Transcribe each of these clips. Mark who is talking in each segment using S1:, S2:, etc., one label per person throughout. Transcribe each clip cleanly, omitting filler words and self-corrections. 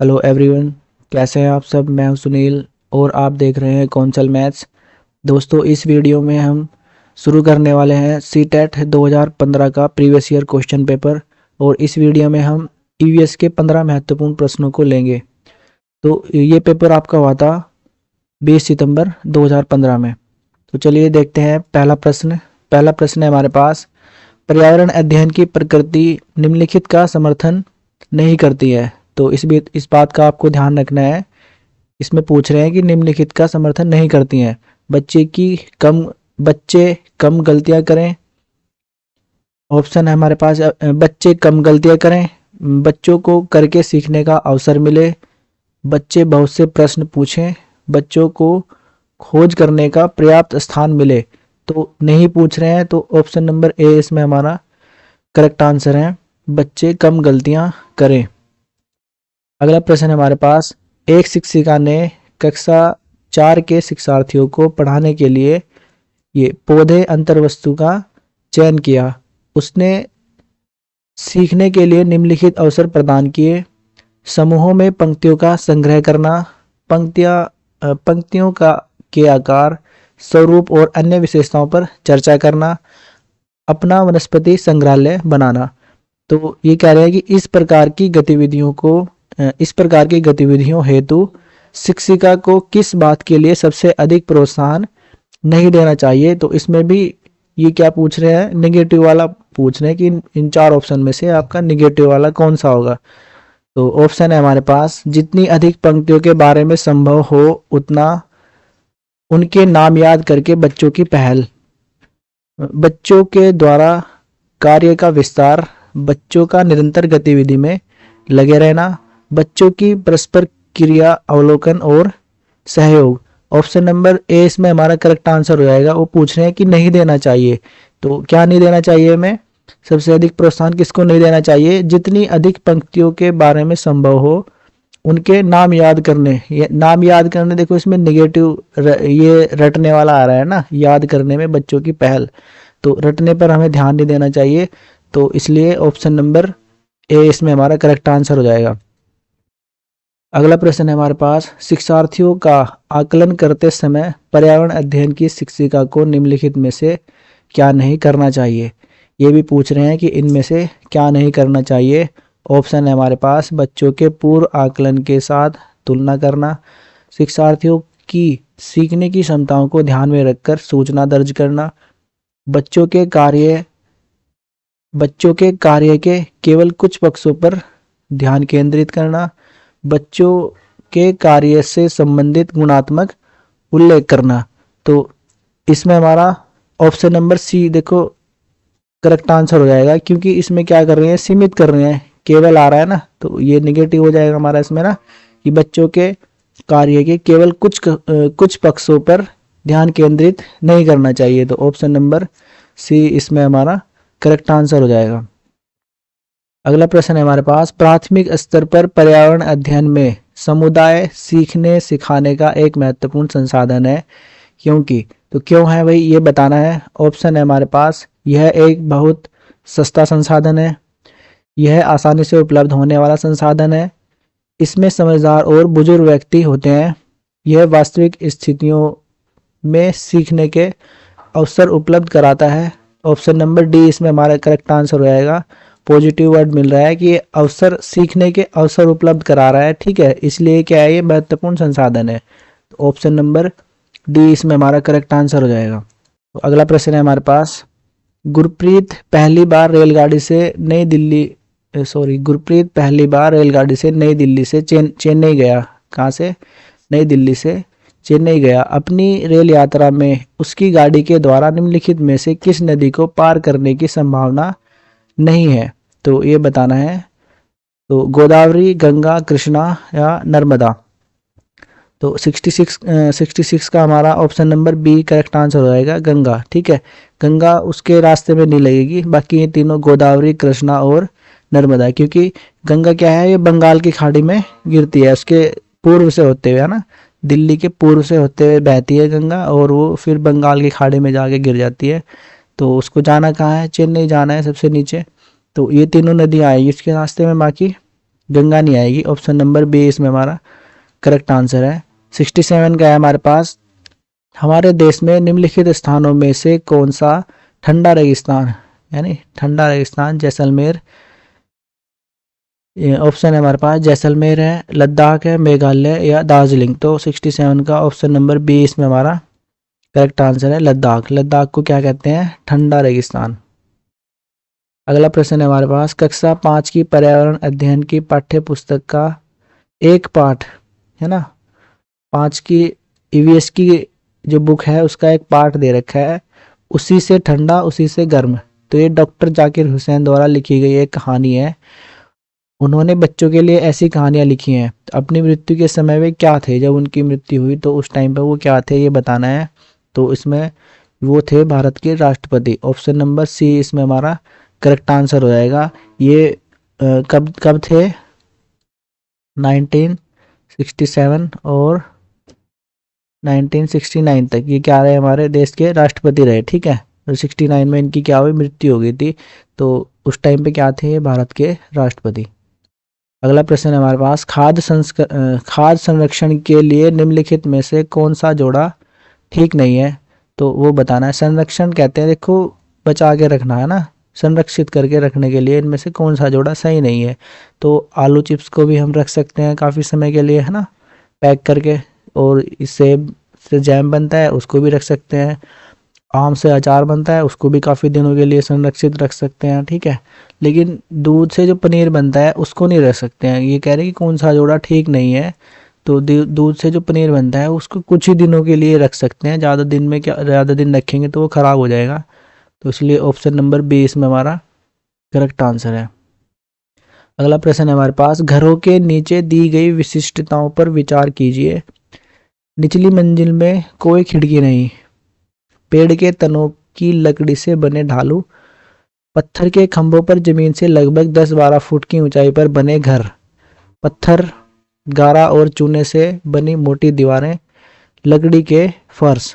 S1: Hello everyone, कैसे हैं आप सब। मैं हूं सुनील और आप देख रहे हैं कौंसल मैथ्स। दोस्तों, इस वीडियो में हम शुरू करने वाले हैं सीटेट 2015 का प्रीवियस ईयर क्वेश्चन पेपर। और इस वीडियो में हम ईवीएस के 15 महत्वपूर्ण प्रश्नों को लेंगे। तो ये पेपर आपका हुआ था 20 सितंबर 2015 में। तो चलिए देखते हैं पहला प्रश्न है हमारे पास। पर्यावरण अध्ययन की प्रकृति निम्नलिखित का समर्थन नहीं करती है। तो इस बात का आपको ध्यान रखना है। इसमें पूछ रहे हैं कि निम्नलिखित का समर्थन नहीं करती हैं। बच्चे कम गलतियां करें। ऑप्शन है हमारे पास बच्चे कम गलतियां करें, बच्चों को करके सीखने का अवसर मिले, बच्चे बहुत से प्रश्न पूछें, बच्चों को खोज करने का पर्याप्त स्थान मिले। तो नहीं पूछ रहे हैं, तो ऑप्शन नंबर ए इसमें हमारा करेक्ट आंसर है, बच्चे कम गलतियां करें। अगला प्रश्न है हमारे पास। एक शिक्षिका ने कक्षा 4 के शिक्षार्थियों को पढ़ाने के लिए ये पौधे अंतर्वस्तु का चयन किया। उसने सीखने के लिए निम्नलिखित अवसर प्रदान किए। समूहों में पंक्तियों का संग्रह करना, पंक्तियों का के आकार, स्वरूप और अन्य विशेषताओं पर चर्चा करना, अपना वनस्पति संग्रहालय बनाना। तो ये कह रहे हैं कि इस प्रकार की गतिविधियों हेतु शिक्षिका को किस बात के लिए सबसे अधिक प्रोत्साहन नहीं देना चाहिए। तो इसमें भी ये क्या पूछ रहे हैं, नेगेटिव वाला पूछ रहे हैं कि इन चार ऑप्शन में से आपका नेगेटिव वाला कौन सा होगा। तो ऑप्शन है हमारे पास, जितनी अधिक पंक्तियों के बारे में संभव हो उतना उनके नाम याद करके बच्चों की पहल, बच्चों के द्वारा कार्य का विस्तार, बच्चों का निरंतर गतिविधि में लगे रहना, बच्चों की परस्पर क्रिया अवलोकन और सहयोग। ऑप्शन नंबर ए इसमें हमारा करेक्ट आंसर हो जाएगा। वो पूछ रहे हैं कि नहीं देना चाहिए। तो क्या नहीं देना चाहिए हमें, सबसे अधिक प्रोत्साहन किसको नहीं देना चाहिए, जितनी अधिक पंक्तियों के बारे में संभव हो उनके नाम याद करने। ये नाम याद करने, देखो इसमें नेगेटिव ये रटने वाला आ रहा है ना, याद करने में बच्चों की पहल, तो रटने पर हमें ध्यान नहीं देना चाहिए। तो इसलिए ऑप्शन नंबर ए इसमें हमारा करेक्ट आंसर हो जाएगा। अगला प्रश्न है हमारे पास। शिक्षार्थियों का आकलन करते समय पर्यावरण अध्ययन की शिक्षिका को निम्नलिखित में से क्या नहीं करना चाहिए। ये भी पूछ रहे हैं कि इनमें से क्या नहीं करना चाहिए। ऑप्शन है हमारे पास, बच्चों के पूर्व आकलन के साथ तुलना करना, शिक्षार्थियों की सीखने की क्षमताओं को ध्यान में रखकर सूचना दर्ज करना, बच्चों के कार्य के केवल कुछ पक्षों पर ध्यान केंद्रित करना, बच्चों के कार्य से संबंधित गुणात्मक उल्लेख करना। तो इसमें हमारा ऑप्शन नंबर सी देखो करेक्ट आंसर हो जाएगा, क्योंकि इसमें क्या कर रहे हैं, सीमित कर रहे हैं, केवल आ रहा है ना, तो ये निगेटिव हो जाएगा हमारा इसमें ना, कि बच्चों के कार्य के केवल कुछ पक्षों पर ध्यान केंद्रित नहीं करना चाहिए। तो ऑप्शन नंबर सी इसमें हमारा करेक्ट आंसर हो जाएगा। अगला प्रश्न है हमारे पास। प्राथमिक स्तर पर पर्यावरण अध्ययन में समुदाय सीखने सिखाने का एक महत्वपूर्ण संसाधन है, क्योंकि तो क्यों है भाई, ये बताना है। ऑप्शन है हमारे पास, यह एक बहुत सस्ता संसाधन है, यह आसानी से उपलब्ध होने वाला संसाधन है, इसमें समझदार और बुजुर्ग व्यक्ति होते हैं, यह वास्तविक स्थितियों में सीखने के अवसर उपलब्ध कराता है। ऑप्शन नंबर डी इसमें हमारा करेक्ट आंसर हो जाएगा। पॉजिटिव वर्ड मिल रहा है कि ये अवसर, सीखने के अवसर उपलब्ध करा रहा है, ठीक है, इसलिए क्या है, ये महत्वपूर्ण संसाधन है। तो ऑप्शन नंबर डी इसमें हमारा करेक्ट आंसर हो जाएगा। तो अगला प्रश्न है हमारे पास। गुरप्रीत पहली बार रेलगाड़ी से नई दिल्ली से चेन्नई गया। कहाँ से, नई दिल्ली से चेन्नई गया। अपनी रेल यात्रा में उसकी गाड़ी के द्वारा निम्नलिखित में से किस नदी को पार करने की संभावना नहीं है। तो ये बताना है। तो गोदावरी, गंगा, कृष्णा या नर्मदा। तो 66 का हमारा option number B correct answer हो जाएगा, गंगा, ठीक है। गंगा उसके रास्ते में नहीं लगेगी, बाकी ये तीनों गोदावरी, कृष्णा और नर्मदा, क्योंकि गंगा क्या है, ये बंगाल की खाड़ी में गिरती है, उसके पूर्व से होते हुए, है ना, दिल्ली के पूर्व से होते हुए बहती है गंगा, और वो फिर बंगाल की खाड़ी में जाके गिर जाती है। तो उसको जाना कहाँ है, चेन्नई जाना है सबसे नीचे। तो ये तीनों नदियाँ आई इसके रास्ते में, बाकी गंगा नहीं आएगी। ऑप्शन नंबर बी इसमें हमारा करेक्ट आंसर है। 67 का है हमारे पास, हमारे देश में निम्नलिखित स्थानों में से कौन सा ठंडा रेगिस्तान, यानी ठंडा रेगिस्तान जैसलमेर, ये ऑप्शन है हमारे पास जैसलमेर है, लद्दाख है, मेघालय या दार्जिलिंग। तो 67 का ऑप्शन नंबर बी इसमें हमारा करेक्ट आंसर है, लद्दाख। लद्दाख को क्या कहते हैं, ठंडा रेगिस्तान। अगला प्रश्न है हमारे पास, कक्षा 5 की पर्यावरण अध्ययन की पाठ्य पुस्तक का एक पाठ है ना, 5 की ईवीएस की जो बुक है उसका एक पार्ट दे रखा है, उसी से ठंडा उसी से गर्म। तो ये डॉक्टर जाकिर हुसैन द्वारा लिखी गई एक कहानी है। उन्होंने बच्चों के लिए ऐसी कहानियां लिखी हैं। अपनी मृत्यु के समय वे क्या थे, जब उनकी मृत्यु हुई तो उस टाइम पे वो क्या थे, ये बताना है। तो इसमें वो थे भारत के राष्ट्रपति। ऑप्शन नंबर सी इसमें हमारा करेक्ट आंसर हो जाएगा। ये कब कब थे, 1967 और 1969 तक ये क्या रहे, हमारे देश के राष्ट्रपति रहे। ठीक है, तो 69 में इनकी क्या हुई, मृत्यु हो गई थी। तो उस टाइम पे क्या थे, ये भारत के राष्ट्रपति। अगला प्रश्न है हमारे पास, खाद्य संरक्षण के लिए निम्नलिखित में से कौन सा जोड़ा ठीक नहीं है। तो वो बताना है। संरक्षण कहते हैं देखो बचा के रखना है ना, संरक्षित करके रखने के लिए इनमें से कौन सा जोड़ा सही नहीं है। तो आलू चिप्स को भी हम रख सकते हैं काफ़ी समय के लिए है ना, पैक करके, और इससे से जैम बनता है उसको भी रख सकते हैं, आम से अचार बनता है उसको भी काफ़ी दिनों के लिए संरक्षित रख सकते हैं। ठीक है, लेकिन दूध से जो पनीर बनता है उसको नहीं रख सकते हैं। ये कह रहे हैं कि कौन सा जोड़ा ठीक नहीं है। तो दूध से जो पनीर बनता है उसको कुछ ही दिनों के लिए रख सकते हैं, ज़्यादा दिन में क्या, ज़्यादा दिन रखेंगे तो वो ख़राब हो जाएगा। तो इसलिए ऑप्शन नंबर बी इसमें हमारा करेक्ट आंसर है। अगला प्रश्न है हमारे पास, घरों के नीचे दी गई विशिष्टताओं पर विचार कीजिए। निचली मंजिल में कोई खिड़की नहीं, पेड़ के तनों की लकड़ी से बने ढालू, पत्थर के खंभों पर जमीन से लगभग 10-12 फुट की ऊंचाई पर बने घर, पत्थर, गारा और चूने से बनी मोटी दीवारें, लकड़ी के फर्श।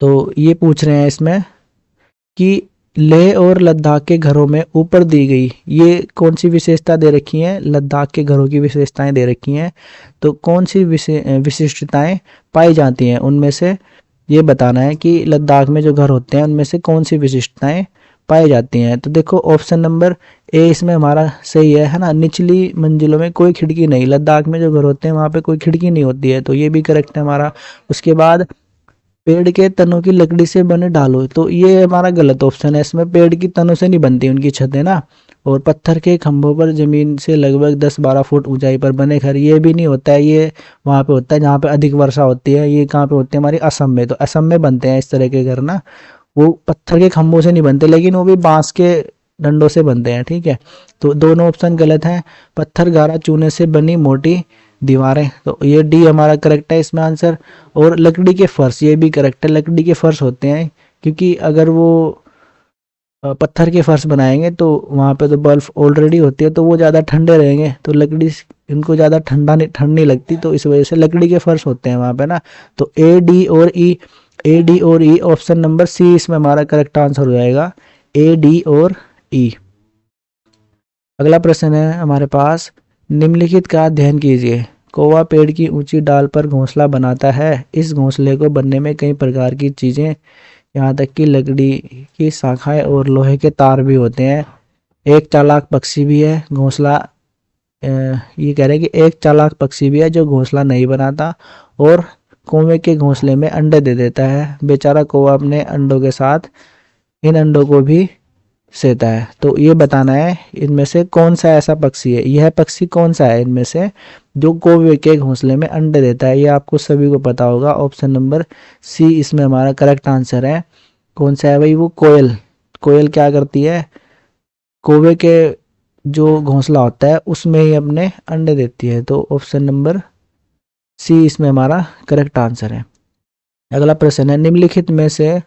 S1: तो ये पूछ रहे हैं इसमें कि लेह और लद्दाख के घरों में ऊपर दी गई ये कौन सी विशेषता दे रखी है, लद्दाख के घरों की विशेषताएं दे रखी हैं। तो कौन सी विशिष्टताएं पाई जाती हैं उनमें से ये बताना है कि लद्दाख में जो घर होते हैं उनमें से कौन सी विशिष्टताएं पाई जाती हैं। तो देखो ऑप्शन नंबर ए इसमें हमारा सही है ना, निचली मंजिलों में कोई खिड़की नहीं, लद्दाख में जो घर होते हैं वहाँ पे कोई खिड़की नहीं होती है, तो ये भी करेक्ट है हमारा। उसके बाद पेड़ के तनों की लकड़ी से बने ढालो, तो ये हमारा गलत ऑप्शन है, इसमें पेड़ की तनों से नहीं बनती उनकी छतें ना। और पत्थर के खंभों पर जमीन से लगभग 10-12 फुट ऊंचाई पर बने घर, ये भी नहीं होता है, ये वहाँ पे होता है जहाँ पे अधिक वर्षा होती है। ये कहाँ पे होते हैं, हमारी असम में। तो असम में बनते हैं इस तरह के घर ना, वो पत्थर के खंभों से नहीं बनते, लेकिन वो भी बांस के डंडों से बनते हैं। ठीक है, तो दोनों ऑप्शन गलत हैं। पत्थर, गारा, चूने से बनी मोटी दीवारें, तो ये डी हमारा करेक्ट है इसमें आंसर। और लकड़ी के फर्श, ये भी करेक्ट है, लकड़ी के फर्श होते हैं, क्योंकि अगर वो पत्थर के फर्श बनाएंगे तो वहाँ पे तो बर्फ ऑलरेडी होती है, तो वो ज़्यादा ठंडे रहेंगे, तो लकड़ी इनको ज़्यादा ठंड नहीं लगती, तो इस वजह से लकड़ी के फर्श होते हैं वहाँ पे ना। तो ए डी और ई ऑप्शन नंबर सी इसमें हमारा करेक्ट आंसर हो जाएगा, ए डी और ई। अगला प्रश्न है हमारे पास, निम्नलिखित का अध्ययन कीजिए। कौवा पेड़ की ऊंची डाल पर घोंसला बनाता है, इस घोंसले को बनने में कई प्रकार की चीजें, यहाँ तक कि लकड़ी की शाखाएं और लोहे के तार भी होते हैं। एक चालाक पक्षी भी है घोंसला, ये कह रहे हैं कि एक चालाक पक्षी भी है जो घोंसला नहीं बनाता और कौवे के घोंसले में अंडे दे देता है। बेचारा कौवा अपने अंडों के साथ इन अंडों को भी सेता है। तो ये बताना है इनमें से कौन सा ऐसा पक्षी है, यह पक्षी कौन सा है इनमें से जो कौवे के घोंसले में अंडे देता है। ये आपको सभी को पता होगा, ऑप्शन नंबर सी इसमें हमारा करेक्ट आंसर है। कौन सा है भाई, वो कोयल। कोयल क्या करती है, कौवे के जो घोंसला होता है उसमें ही अपने अंडे देती है। तो ऑप्शन नंबर सी इसमें हमारा करेक्ट आंसर है। अगला प्रश्न है, निम्नलिखित में से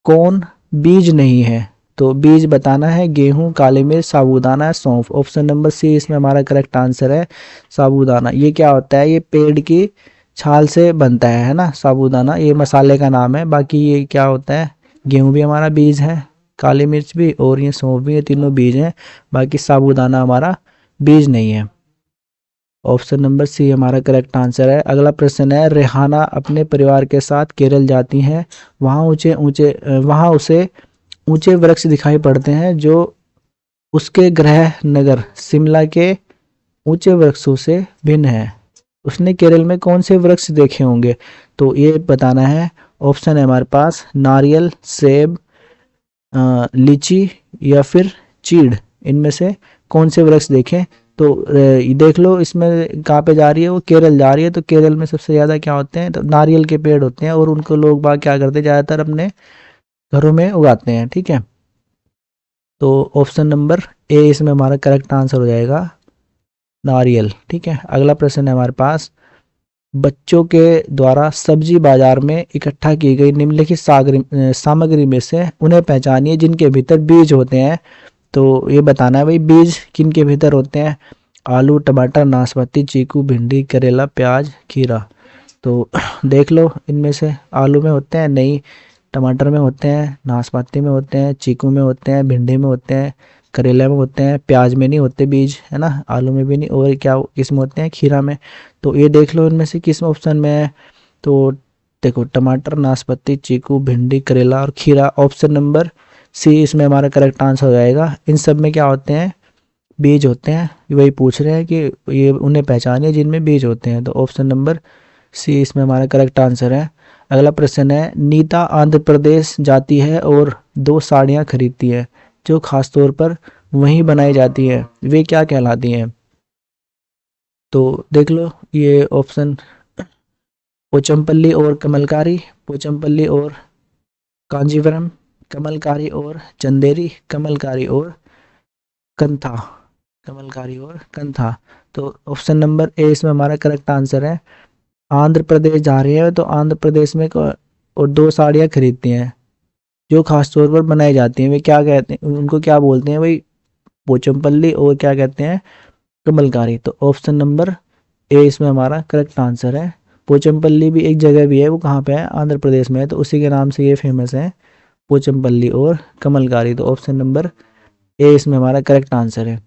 S1: कौन बीज नहीं है। तो बीज बताना है, गेहूं, काली मिर्च, साबूदाना, सौंफ। ऑप्शन नंबर सी इसमें हमारा करेक्ट आंसर है, साबूदाना। ये क्या होता है, ये पेड़ की छाल से बनता है ना साबूदाना, ये मसाले का नाम है। बाकी ये क्या होता है, गेहूं भी हमारा बीज है, काली मिर्च भी और ये सौंफ भी, ये तीनों बीज हैं। बाकी साबूदाना हमारा बीज नहीं है। ऑप्शन नंबर सी हमारा करेक्ट आंसर है। अगला प्रश्न है, रेहाना अपने परिवार के साथ केरल जाती हैं, वहाँ उसे ऊंचे वृक्ष दिखाई पड़ते हैं जो उसके गृह नगर शिमला के ऊंचे वृक्षों से भिन्न है। उसने केरल में कौन से वृक्ष देखे होंगे, तो ये बताना है। ऑप्शन है हमारे पास नारियल, सेब, लीची या फिर चीड़, इनमें से कौन से वृक्ष देखें। तो देख लो इसमें कहाँ पे जा रही है, वो केरल जा रही है। तो केरल में सबसे ज़्यादा क्या होते हैं, तो नारियल के पेड़ होते हैं और उनको लोग बाग क्या करते हैं, ज़्यादातर अपने घरों में उगाते हैं। ठीक है, तो ऑप्शन नंबर ए इसमें हमारा करेक्ट आंसर हो जाएगा, नारियल। ठीक है, अगला प्रश्न है हमारे पास, बच्चों के द्वारा सब्जी बाजार में इकट्ठा की गई निम्नलिखित सामग्री में से उन्हें पहचानिए जिनके भीतर बीज होते हैं। तो ये बताना है भाई, बीज किन के भीतर होते हैं। आलू, टमाटर, नाशपाती, चीकू, भिंडी, करेला, प्याज, खीरा। तो देख लो इनमें से आलू में होते हैं नहीं, टमाटर में होते हैं, नाशपाती में होते हैं, चीकू में होते हैं, भिंडी में होते हैं, करेला में होते हैं, प्याज में नहीं होते बीज, है ना, आलू में भी नहीं, और क्या किस में होते हैं, खीरा में। तो ये देख लो इनमें से किस ऑप्शन में है। तो देखो टमाटर, नाशपाती, चीकू, भिंडी, करेला और खीरा, ऑप्शन नंबर सी इसमें हमारा करेक्ट आंसर हो जाएगा। इन सब में क्या होते हैं, बीज होते हैं। वही पूछ रहे हैं कि ये उन्हें पहचानिए जिनमें बीज होते हैं। तो ऑप्शन नंबर सी इसमें हमारा करेक्ट आंसर है। अगला प्रश्न है, नीता आंध्र प्रदेश जाती है और 2 साड़ियाँ खरीदती है जो खासतौर पर वहीं बनाई जाती है, वे क्या कहलाती हैं। तो देख लो ये ऑप्शन, पोचमपल्ली और कमलकारी, पोचमपल्ली और कांजीवरम, कमलकारी और चंदेरी, कमलकारी और कंथा, कमलकारी और कंथा। तो ऑप्शन नंबर ए इसमें हमारा करेक्ट आंसर है। आंध्र प्रदेश जा रही है तो आंध्र प्रदेश में और 2 साड़ियाँ खरीदती हैं जो खास तौर पर बनाई जाती हैं, वे क्या कहते हैं, उनको क्या बोलते हैं भाई, पोचमपल्ली और क्या कहते हैं, कमलकारी। तो ऑप्शन नंबर ए इसमें हमारा करेक्ट आंसर है। पोचमपल्ली भी एक जगह भी है, वो कहाँ पे है, आंध्र प्रदेश में है, तो उसी के नाम से ये फेमस है, पोचमपल्ली और कमलकारी। तो ऑप्शन नंबर ए इसमें हमारा करेक्ट आंसर है।